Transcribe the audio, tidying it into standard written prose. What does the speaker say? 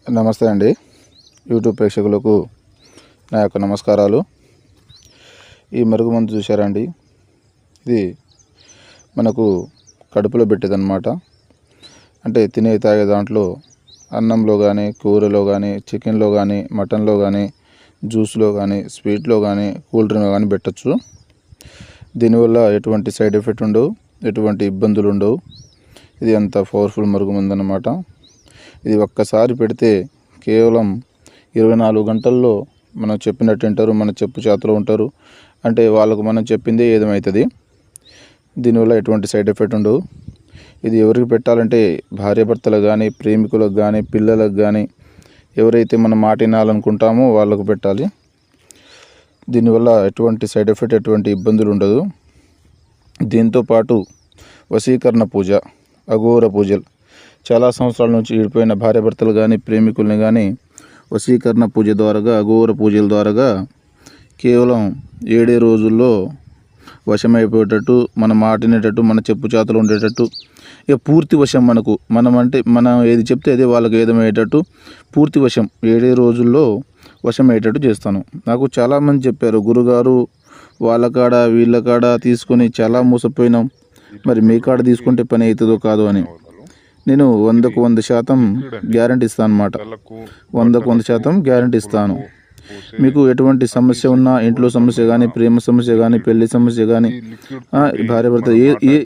నమస్తే అండి. యూట్యూబ్ ప్రేక్షకులకు నా యొక్క నమస్కారాలు. ఈ మరుగుమందు చూసారా అండి, ఇది మనకు కడుపులో పెట్టేదన్నమాట. అంటే తినే తాగే దాంట్లో అన్నంలో కానీ, కూరలో కానీ, చికెన్లో కానీ, మటన్లో కానీ, జ్యూస్లో కానీ, స్వీట్లో కానీ, కూల్ డ్రింక్లో కానీ పెట్టచ్చు. దీనివల్ల ఎటువంటి సైడ్ ఎఫెక్ట్ ఉండవు, ఎటువంటి ఇబ్బందులు ఉండవు. ఇది అంత పవర్ఫుల్ మరుగుమందు అన్నమాట. ఇది ఒక్కసారి పెడితే కేవలం 24 గంటల్లో మనం చెప్పినట్టు వింటారు, మన చెప్పు చేతలో ఉంటారు. అంటే వాళ్ళకు మనం చెప్పిందే ఏదమవుతుంది. దీనివల్ల ఎటువంటి సైడ్ ఎఫెక్ట్ ఉండవు. ఇది ఎవరికి పెట్టాలంటే భార్యాభర్తలకు కానీ, ప్రేమికులకు కానీ, పిల్లలకు కానీ, ఎవరైతే మన మాట వినాలనుకుంటామో వాళ్ళకు పెట్టాలి. దీనివల్ల ఎటువంటి సైడ్ ఎఫెక్ట్, ఎటువంటి ఇబ్బందులు ఉండదు. దీంతోపాటు వశీకరణ పూజ, అఘోర పూజలు, చాలా సంవత్సరాల నుంచి విడిపోయిన భార్యాభర్తలు కానీ, ప్రేమికుల్ని కానీ వశీకరణ పూజ ద్వారాగా, అఘోర పూజల ద్వారాగా కేవలం 7 రోజుల్లో వశమైపోయేటట్టు, మన మాట వినేటట్టు, మన చెప్పు చేతలు ఉండేటట్టు, ఇక పూర్తి వశం మనం ఏది చెప్తే అదే వాళ్ళకి ఏదమయ్యేటట్టు పూర్తి వశం 7 రోజుల్లో వశమయ్యేటట్టు చేస్తాను. నాకు చాలామంది చెప్పారు, గురుగారు వాళ్ళ కాడ వీళ్ళ కాడ తీసుకొని చాలా మోసపోయినాం, మరి మీ కాడ తీసుకుంటే పని అవుతుందో కాదో అని. నేను 100కు 100% గ్యారంటీ ఇస్తాను అన్నమాట. 100కు 100% గ్యారంటీ ఇస్తాను. మీకు ఎటువంటి సమస్య ఉన్నా, ఇంట్లో సమస్య కానీ, ప్రేమ సమస్య కానీ, పెళ్లి సమస్య కానీ, భార్యాభర్త ఏ